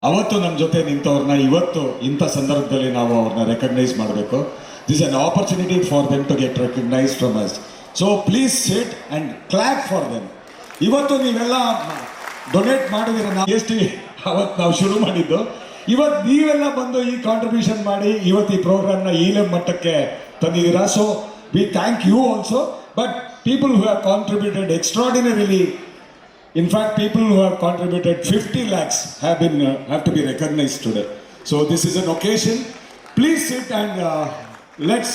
ಅವತ್ತು ನಮ್ಮ ಜೊತೆ ನಿಂತವ್ರನ್ನ ಇವತ್ತು ಇಂಥ ಸಂದರ್ಭದಲ್ಲಿ ನಾವು ಅವ್ರನ್ನ ರೆಕಗ್ನೈಸ್ ಮಾಡಬೇಕು. This an opportunity for them to get recognise from us. So please sit and clap for them. ಇವತ್ತು ನೀವೆಲ್ಲ ಡೊನೇಟ್ ಮಾಡಿದಿರ. ನಾವು ಎಷ್ಟು ಅವತ್ತು ನಾವು ಶುರು ಮಾಡಿದ್ದು, ಇವತ್ತು ನೀವೆಲ್ಲ ಬಂದು ಈ ಕಾಂಟ್ರಿಬ್ಯೂಷನ್ ಮಾಡಿ ಇವತ್ತು ಈ ಪ್ರೋಗ್ರಾಮ್ನ ಈ ಮಟ್ಟಕ್ಕೆ ತಂದಿದ್ದೀರಾ. So we thank you also. But people who have contributed extraordinarily, in fact people who have contributed 50 lakhs have to be recognized today. So this is an occasion. Please sit and let's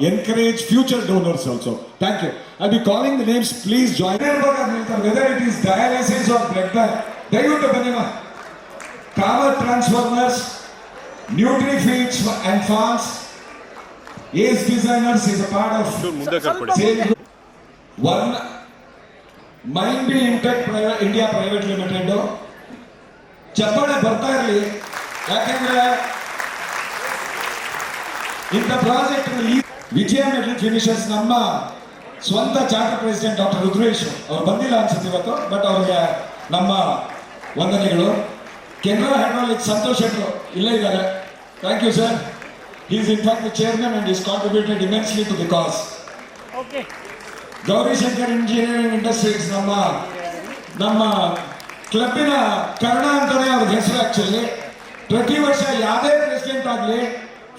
encourage future donors also. Thank you. I'll be calling the names. Please join. Whether it is dialysis or blood bank, dayuta banema power transformers, Nutrifields and farms, Ace Designers is a part of one mind B intake India private limited. ಚಪ್ಪಾಳೆ ಬರ್ತಾ ಇರಲಿ, ಯಾಕೆಂದ್ರೆ ಇಂಥ project ವಿಜಯ Metal ಫಿನಿಷರ್ಸ್ ನಮ್ಮ ಸ್ವಂತ charter president doctor Rudresh ಅವ್ರು ಬಂದಿಲ್ಲ ಅನ್ಸುತ್ತೆ ಇವತ್ತು, ಬಟ್ ಅವ್ರಿಗೆ ನಮ್ಮ ವಂದನೆಗಳು. ಕೆನರಾ ಹೈಡ್ರಾಲಿಕ್ ಸಂತೋಷ್ ಶೆಟ್ಟರು ಇಲ್ಲೇ ಇದ್ದಾರೆ. Thank you sir. He is in fact the chairman and is contributed immensely to the cause. Gaurishankar engineering industries ನಮ್ಮ ಕ್ಲಬ್ಬಿನ ಕರ್ಣ ಅಂತಾನೆ ಅವ್ರಿಗೆ ಹೆಸರು. ಆಕ್ಚುಲಿ ಪ್ರತಿ ವರ್ಷ ಯಾವುದೇ ಪ್ರೆಸಿಡೆಂಟ್ ಆಗಲಿ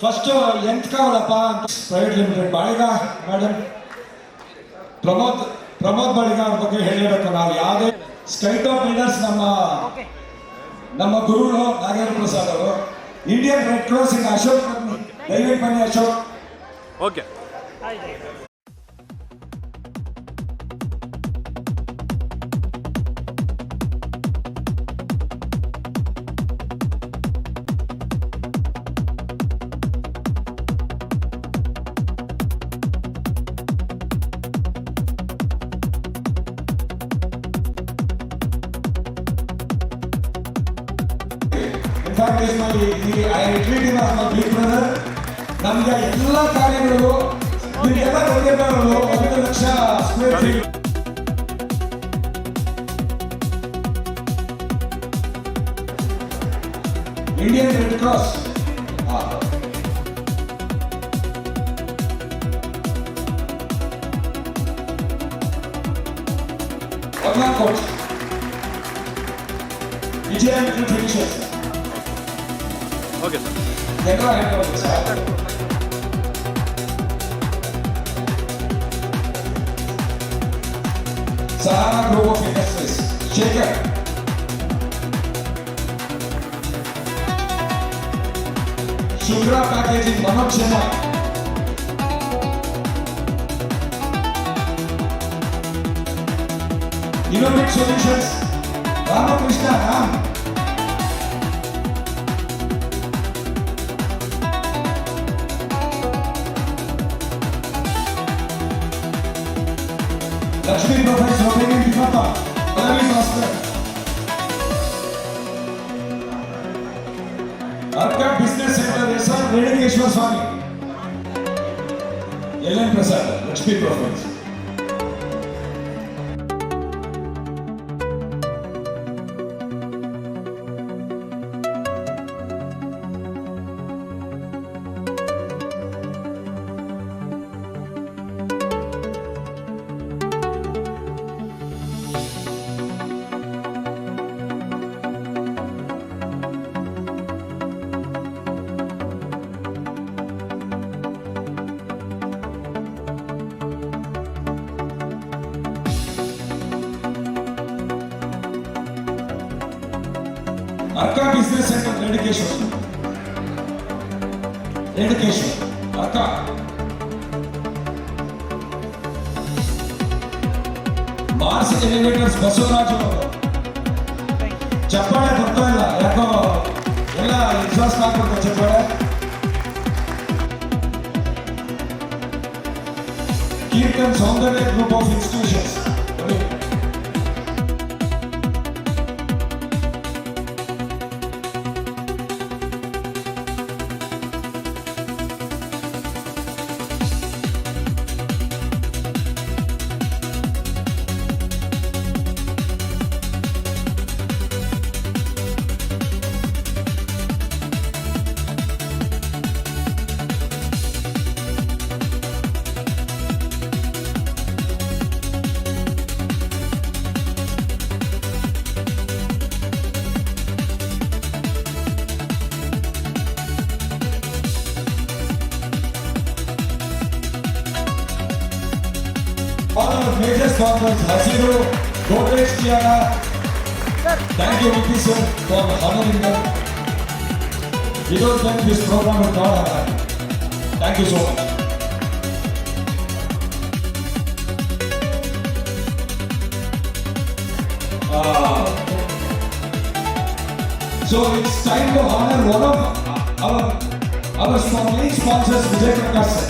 ಫಸ್ಟ್ ಎಂತ್ಕಾವಲಪ್ಪ ಅಂತ private limited Baliga madam Pramod Baliga ಅವ್ರ ಬಗ್ಗೆ ಹೇಳಿರಬೇಕು. ನಾವು ಯಾವುದೇ ಸ್ಕೈಟ್ ಆಫ್ ಲೀಡರ್ಸ್ ನಮ್ಮ ಗುರುಗಳು ನಾಗೇಂದ್ರ ಪ್ರಸಾದ್ ಅವರು, ಇಂಡಿಯನ್ ರೆಡ್ ಕ್ರಾಸ್ ಇಂದ ಅಶೋಕ್ ದಯವಿಟ್ಟು ಬನ್ನಿ ಅಶೋಕ್. ಓಕೆ. ನಮ್ಗೆ ಎಲ್ಲ ಕಾರ್ಯಗಳು ನಿಮಗೆಲ್ಲ ಗೊತ್ತಿರೋರು 1 lakh square feet Indian Red Cross coach Vijaya Metal Finishers. Okay sir. Canara Hydraulics, Sahara Group of Industries, Shaker, Shukra Packaging, Manoj Sharma, Innovate Solutions, Ramakrishna Ram, Lakshmi Profiles, Robin Dimapa, Palavi Master, Arka Business Center, SR Redikeshwar Swami, Ellen Prasad, Lakshmi Profiles. Arka Business Center, Redikeshwar, Arka. Mars Elevators, Basuraju. ಚಪ್ಪಾಳೆ ಬರ್ತಾ ಇಲ್ಲ, ಯಾಕೋ ಎಲ್ಲ exhaust ಆಗ್ಬಿಡ್ತಾರೆ ಚಪ್ಪಾಳೆ. Keerthan Soundarya Group of Institutions. sponsors Hasiru, Godrej Tiara. Thank you, Vicky sir, for honoring them. Without them, this program would not have happened. Thank you so much. So it's time to honor one of our main sponsors, Vijay Prakash sir.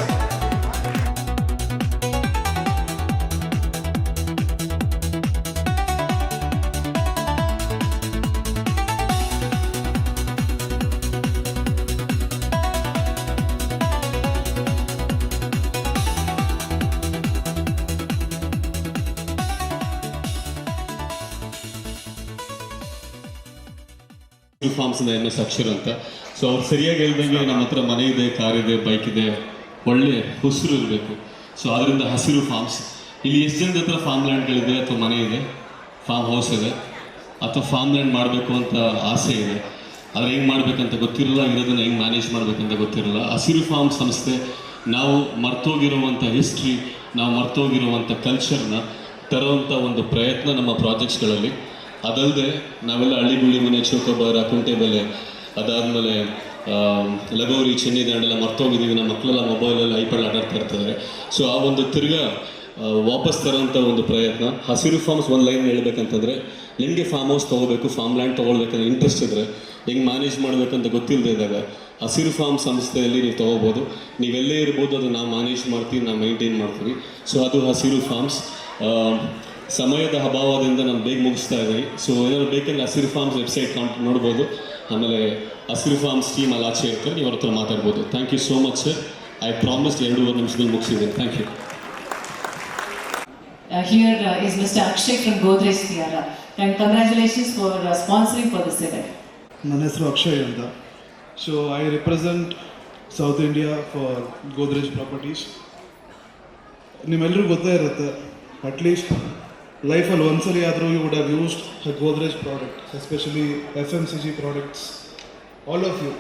Farms ಇಂದ MS Akshar ಅಂತ. ಸೊ ಅವ್ರು ಸರಿಯಾಗಿ ಹೇಳ್ದಂಗೆ ನಮ್ಮ ಹತ್ರ ಮನೆ ಇದೆ, ಕಾರ್ ಇದೆ, ಬೈಕ್ ಇದೆ, ಒಳ್ಳೆ ಹೆಸರು ಇರಬೇಕು. ಸೊ ಅದರಿಂದ ಹಸಿರು ಫಾರ್ಮ್ಸ್. ಇಲ್ಲಿ ಎಷ್ಟು ಜನದ ಹತ್ರ ಫಾರ್ಮ್ ಲ್ಯಾಂಡ್ಗಳಿದೆ ಅಥವಾ ಮನೆ ಇದೆ, ಫಾರ್ಮ್ ಹೌಸ್ ಇದೆ ಅಥವಾ ಫಾರ್ಮ್ ಲ್ಯಾಂಡ್ ಮಾಡಬೇಕು ಅಂತ ಆಸೆ ಇದೆ, ಆದರೆ ಹೆಂಗೆ ಮಾಡಬೇಕಂತ ಗೊತ್ತಿರಲ್ಲ, ಇರೋದನ್ನ ಹೆಂಗೆ ಮ್ಯಾನೇಜ್ ಮಾಡಬೇಕಂತ ಗೊತ್ತಿರಲ್ಲ. ಹಸಿರು ಫಾರ್ಮ್ ಸಂಸ್ಥೆ ನಾವು ಮರ್ತೋಗಿರುವಂಥ ಹಿಸ್ಟ್ರಿ, ನಾವು ಮರ್ತೋಗಿರುವಂಥ ಕಲ್ಚರ್ನ ತರುವಂಥ ಒಂದು ಪ್ರಯತ್ನ ನಮ್ಮ ಪ್ರಾಜೆಕ್ಟ್ಸ್ಗಳಲ್ಲಿ. ಅದಲ್ಲದೆ ನಾವೆಲ್ಲ ಹಳ್ಳಿಗುಳ್ಳಿ ಮನೆ, ಚೌಕಬಾರ, ಕುಂಟೆಬೆಲೆ, ಅದಾದಮೇಲೆ ಲಗೋರಿ, ಚೆನ್ನಿ ದಾಂಡೆಲ್ಲ ಮರ್ತೋಗಿದ್ದೀವಿ. ನಮ್ಮ ಮಕ್ಕಳೆಲ್ಲ ಮೊಬೈಲಲ್ಲಿ ಐಪ್ಯಾಡ್ ಆಟಾಡ್ತಾ ಇರ್ತಾರೆ. ಸೊ ಆ ಒಂದು ತಿರ್ಗಾ ವಾಪಸ್ ತರೋಂಥ ಒಂದು ಪ್ರಯತ್ನ. ಹಸಿರು ಫಾರ್ಮ್ಸ್ ಒಂದು ಲೈನ್ ಹೇಳ್ಬೇಕಂತಂದರೆ, ನಿಮಗೆ ಫಾರ್ಮ್ ಹೌಸ್ ತೊಗೋಬೇಕು, ಫಾರ್ಮ್ ಲ್ಯಾಂಡ್ ತೊಗೊಳ್ಬೇಕಂದ್ರೆ ಇಂಟ್ರೆಸ್ಟ್ ಇದ್ದರೆ, ಹೆಂಗೆ ಮ್ಯಾನೇಜ್ ಮಾಡಬೇಕಂತ ಗೊತ್ತಿಲ್ಲದೆ ಇದ್ದಾಗ ಹಸಿರು ಫಾರ್ಮ್ ಸಂಸ್ಥೆಯಲ್ಲಿ ನೀವು ತೊಗೋಬೋದು. ನೀವೆಲ್ಲೇ ಇರ್ಬೋದು, ಅದು ನಾವು ಮ್ಯಾನೇಜ್ ಮಾಡ್ತೀವಿ, ನಾವು ಮೇಂಟೈನ್ ಮಾಡ್ತೀವಿ. ಸೊ ಅದು ಹಸಿರು ಫಾರ್ಮ್ಸ್. ಸಮಯದ ಅಭಾವದಿಂದ ನಾನು ಬೇಗ ಮುಗಿಸ್ತಾ ಇದ್ದೀನಿ. ಸೊ ಏನಾದ್ರು ಬೇಕಂದ್ರೆ ಹಸಿರು ಫಾರ್ಮ್ಸ್ ವೆಬ್ಸೈಟ್ ನೋಡ್ಬೋದು. ಆಮೇಲೆ ಹಸಿರು ಫಾರ್ಮ್ಸ್ ಟೀಮ್ ಅಲ್ಲಿ ಆಚೆ ಇರ್ತಾರೆ, ನೀವು ಅವ್ರ ಹತ್ರ ಮಾತಾಡ್ಬೋದು. Thank you so much sir. I promise 2.5 ನಿಮಿಷದಲ್ಲಿ ಮುಗಿಸಿದ್ದೀನಿ. Thank you. Here is Mr. Akshay from Godrej Tiara, and congratulations for sponsoring for this event. ನನ್ನ ಹೆಸರು ಅಕ್ಷಯ್ ಅಂತ. So I represent South India for Godrej properties. ನಿಮ್ಮೆಲ್ಲರಿಗೂ ಗೊತ್ತೇ ಇರುತ್ತೆ, ಅಟ್ಲೀಸ್ಟ್ ಲೈಫಲ್ಲಿ ಒಂದ್ಸಲಿ ಆದರೂ you would have used a Godrej product, especially FMCG products, all of you,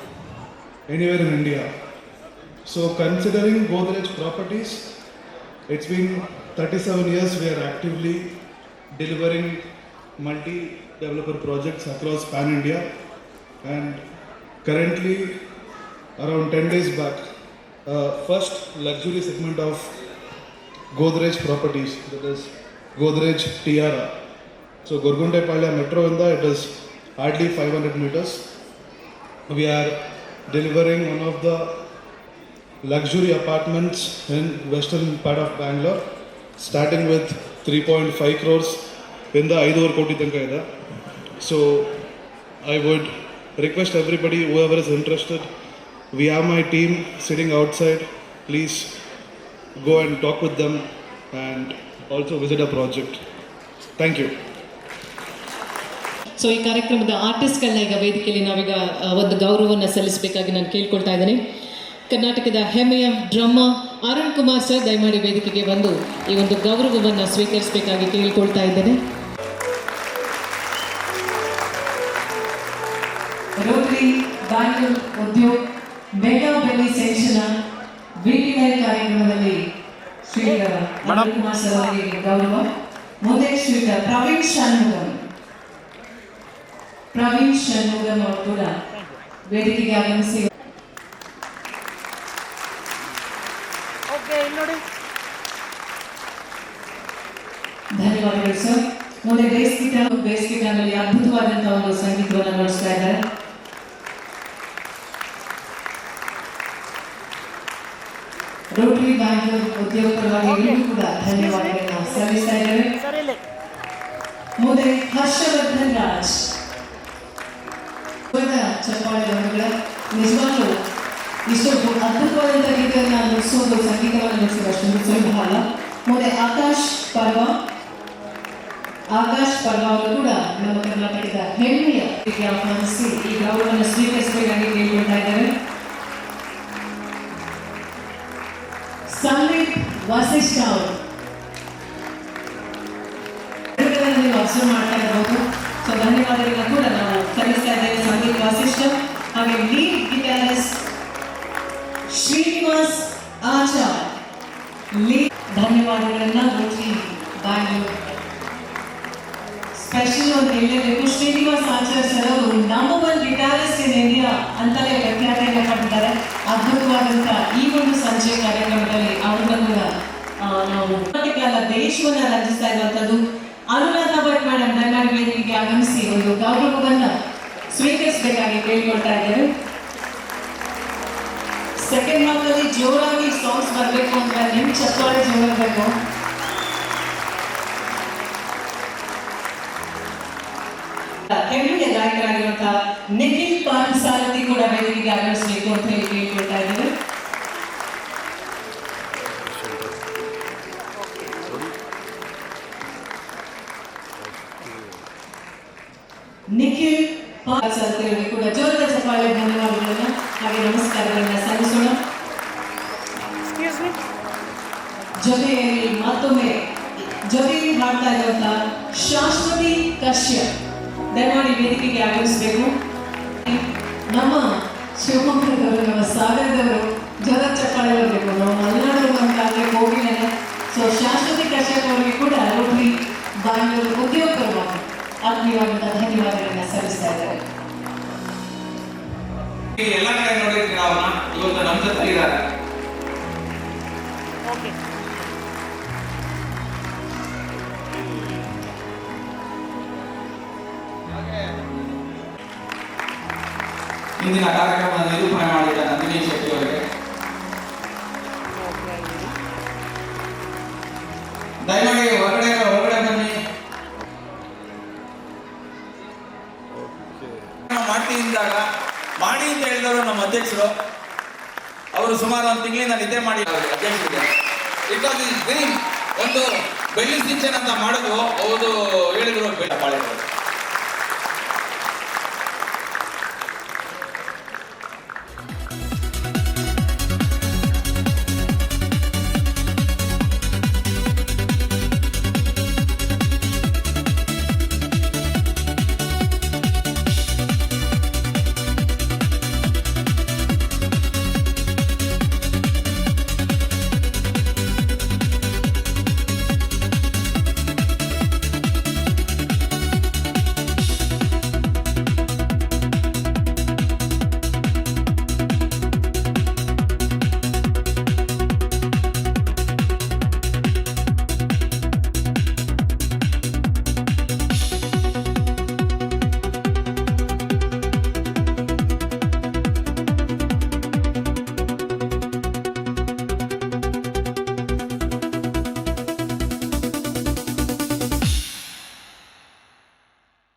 anywhere in India. So considering Godrej properties, it's been 37 years we are actively delivering multi-developer projects across pan-India, and currently around 10 days back, first luxury segment of Godrej properties, that is Godrej Tiara. So Gorguntepalle Metro inda it is hardly 500 meters. We are delivering one of the luxury apartments in western part of Bangalore, starting with 3.5 crores in the 5 koti tanka ida. So I would request everybody, whoever is interested, we have my team sitting outside, please go and talk with them and also visit our project. Thank you. So ಈ ಕಾರ್ಯಕ್ರಮದ ಆರ್ಟಿಸ್ಟ್ಗಳನ್ನ ಈಗ ವೇದಿಕೆಯಲ್ಲಿ ನಾವೀಗ ಒಂದು ಗೌರವವನ್ನು ಸಲ್ಲಿಸಬೇಕಾಗಿ ನಾನು ಕೇಳ್ಕೊಳ್ತಾ ಇದ್ದೀನಿ. ಕರ್ನಾಟಕದ ಹೆಮ್ಮೆಯ ಡ್ರಮ್ಮರ್ ಅರುಣ್ ಕುಮಾರ್ ಸರ್ ದಯಮಾಡಿ ವೇದಿಕೆಗೆ ಬಂದು ಈ ಒಂದು ಗೌರವವನ್ನು ಸ್ವೀಕರಿಸಬೇಕಾಗಿ ಕೇಳಿಕೊಳ್ತಾ ಇದ್ದೇನೆ. ರೋಟರಿ ಬ್ಯಾಂಗ್ಳೂರ್ ಉದ್ಯೋಗ್ ಮೆಗಾ ಬೆಲೆ ಸೆಕ್ಷನ್ ವೇದಿಕೆಯ ಕಾರ್ಯಕ್ರಮದಲ್ಲಿ ಶ್ರೀ ಅರುಣ್ ಕುಮಾರ್ ಸರ್ ಅವರಿಗೆ ಗೌರವ. ಮುಂದೆ ಶ್ರೀ ಪ್ರವೀಣ್ ಷಣ್ಮುಗಂ ಅವರು ಕೂಡ ವೇದಿಕೆಗೆ ಆಗಮಿಸಿ ಧನ್ಯವಾದಗಳು ಸರ್. ಮುಂದೆ ಬೇಸ್ ಗಿಟಾರ್ನಲ್ಲಿ ಅದ್ಭುತವಾದಂತಹ ಒಂದು ಸಂಗೀತವನ್ನು ನುಡಿಸ್ತಾ ಇದ್ದಾರೆ. ರೋಟರಿ ಬ್ಯಾಂಗ್ಳೂರ್ ಉದ್ಯೋಗ ಪರವಾಗಿ ಎಲ್ಲರಿಗೂ ಕೂಡ ಧನ್ಯವಾದಗಳನ್ನು ಸಲ್ಲಿಸ್ತಾ ಇದ್ದೇವೆ. ಮುಂದೆ ಹರ್ಷವರ್ಧನ್ ರಾಜ್ ಚಪ್ಪಾಳೆಗಳ ನಿಜವಾಗ್ಲೂ ಇಷ್ಟೊಂದು ಅದ್ಭುತವಾದಂಥ ಗೀತೆಯನ್ನು ನುಡಿಸೋದು, ಸಂಗೀತವನ್ನು ನುಡಿಸೋದು ಅಷ್ಟೊಂದು ಸುಲಭ ಅಲ್ಲ. ಮುಂದೆ ಆಕಾಶ್ ಪರ್ವ ಅವರು ಕೂಡ ನಮ್ಮ ಕರ್ನಾಟಕದ ಹೆಮ್ಮೆಯ ಆಹ್ವಾನಿಸಿ ಈ ಗೌರವವನ್ನು ಸ್ವೀಕರಿಸಬೇಕಾಗಿ ಕೇಳಿಕೊಳ್ತಾ ಇದ್ದಾರೆ. ಸಂದೀಪ್ ವಸಿಷ್ಠ ಅವರು ನೀವು ಅಬ್ಸರ್ವ್ ಮಾಡ್ತಾ ಇರಬಹುದು. ಸೊ ಧನ್ಯವಾದಗಳನ್ನ ಕೂಡ ನಾವು ಸಲ್ಲಿಸ್ತಾ ಇದ್ದೇವೆ ಸಂದೀಪ್ ವಸಿಷ್ಠ. ಹಾಗೆ ಲೀಡ್ ಗಿಟಾರಿಸ್ಟ್ ಶ್ರೀನಿವಾಸ್ ಆಚಾರ್. ಧನ್ಯವಾದಗಳನ್ನ ರೋಟರಿ ಬ್ಯಾಂಗ್ಳೂರ್ ಇಂಡಿಯಾ ಅಂತಲೇ ವ್ಯಾಖ್ಯಾತೆಯನ್ನು ಪಡೆದಿದ್ದಾರೆ. ಅದ್ಭುತವಾದಂಥ ಈ ಒಂದು ಸಂಜೆ ಕಾರ್ಯಕ್ರಮದಲ್ಲಿ ಅವರನ್ನು ಕೂಡ ನಾವು ಕಾಲ ದೇಶವನ್ನ ರಂಜಿಸ್ತಾ ಇರುವಂತದ್ದು. ಅನುರಾಧ ಭಟ್ ಮೇಡಮ್ ದಯಮಾಡಿ ವೇದಿಕೆಗೆ ಆಗಮಿಸಿ ಒಂದು ಗೌರವವನ್ನ ಸ್ವೀಕರಿಸಬೇಕಾಗಿ ಕೇಳಿಕೊಳ್ತಾ ಇದ್ದೇವೆ. ಸೆಕೆಂಡ್ ಹಾಫ್ ಅಲ್ಲಿ ಜೋರಾಗಿ ಸಾಂಗ್ಸ್ ಬರಬೇಕು ಅಂದ್ರೆ ನಿಮ್ ಚಪ್ಪಾಳೆ ಜೋರಾಗಬೇಕು. ಕೆಳಗೆ ಗಾಯಕರಾಗಿರುವಂತಹ ನಿಖಿಲ್ ಪಾನ್ಸಾರಥಿ ಕೂಡ ವೇದಿಕೆಗೆ ಆಗಮಿಸಬೇಕು ಅಂತ ಹೇಳಿ ಕೇಳಿಕೊಳ್ತಾ ಇದ್ದೇವೆ. ನಿಖಿಲ್ ಪಾನ್ಸಾರಥಿ ಅವರಿಗೆ ಕೂಡ ಜೋರಾದ ಚಪ್ಪಾಳೆ ಧನ್ಯವಾದಗಳನ್ನ ಹಾಗೆ ನಮಸ್ಕಾರಗಳನ್ನ ಸಲ್ಲಿಸೋಣ. ಜೊತೆಯಲ್ಲಿ ಮತ್ತೊಮ್ಮೆ ಜೊತೆಯಲ್ಲಿ ಮಾಡ್ತಾ ಇರುವಂತಹ ಶಾಶ್ವತಿ ಕಶ್ಯಪ್ ದಯಮಾಡಿ ವೇದಿಕೆಗೆ ಆಗಮಿಸಬೇಕು. ನಮ್ಮ ಶಿವಮೊಗ್ಗದವರು, ನಮ್ಮ ಸಾಗರದವರು ಜೋರ ಚಪ್ಪಾಳೆ ಬರಬೇಕು. ನಾವು ಮಲೆನಾಡವರು ಅಂತ ಅಂದ್ರೆ ಹೋಗಿದ್ದೇನೆ. ಸೊ ಶಾಶ್ವತಿ ಕಶ್ಯಪ್ ಅವರಿಗೆ ಕೂಡ ರೋಟರಿ ಬ್ಯಾಂಗ್ಳೂರು ಉದ್ಯೋಗಪರವಾಗಿ ಆತ್ಮೀಯವಾದಂತಹ ಧನ್ಯವಾದಗಳನ್ನ ಸಲ್ಲಿಸ್ತಾ ಇದ್ದಾರೆ. ಎಲ್ಲ ಕಡೆ ನೋಡಿರ್ತೀವಿ ಅವ್ರನ್ನ, ಇವತ್ತು ನಮ್ಮ ಜೊತೆ ಇದ್ದಾರೆ. ಇಂದಿನ ಕಾರ್ಯಕ್ರಮದ ನಿರೂಪಣೆ ಮಾಡಿದ ನಂದಿನಿ ಶೆಟ್ಟಿ ಅವರಿಗೆ ದಯಮಾಡಿ ಹೊರಗಡೆ ಬನ್ನಿ. ಮಾಡ್ತಿದ್ದಾಗ ಮಾಡಿ ಅಂತ ಹೇಳಿದವರು ನಮ್ಮ ಅಧ್ಯಕ್ಷರು. ಅವರು ಸುಮಾರು ಒಂದು ತಿಂಗಳಿಂದ ನಿದ್ದೆ ಮಾಡಿ ಅಧ್ಯಕ್ಷರಿಗೆ ಬಿಕಾಸ್ ಇಸ್ ಡ್ರೀಮ್ ಒಂದು ಬೆಳ್ಳಿ ಸಿಂಚನ ಅಂತ ಮಾಡೋದು ಅವರು ಹೇಳಿದ್ರು.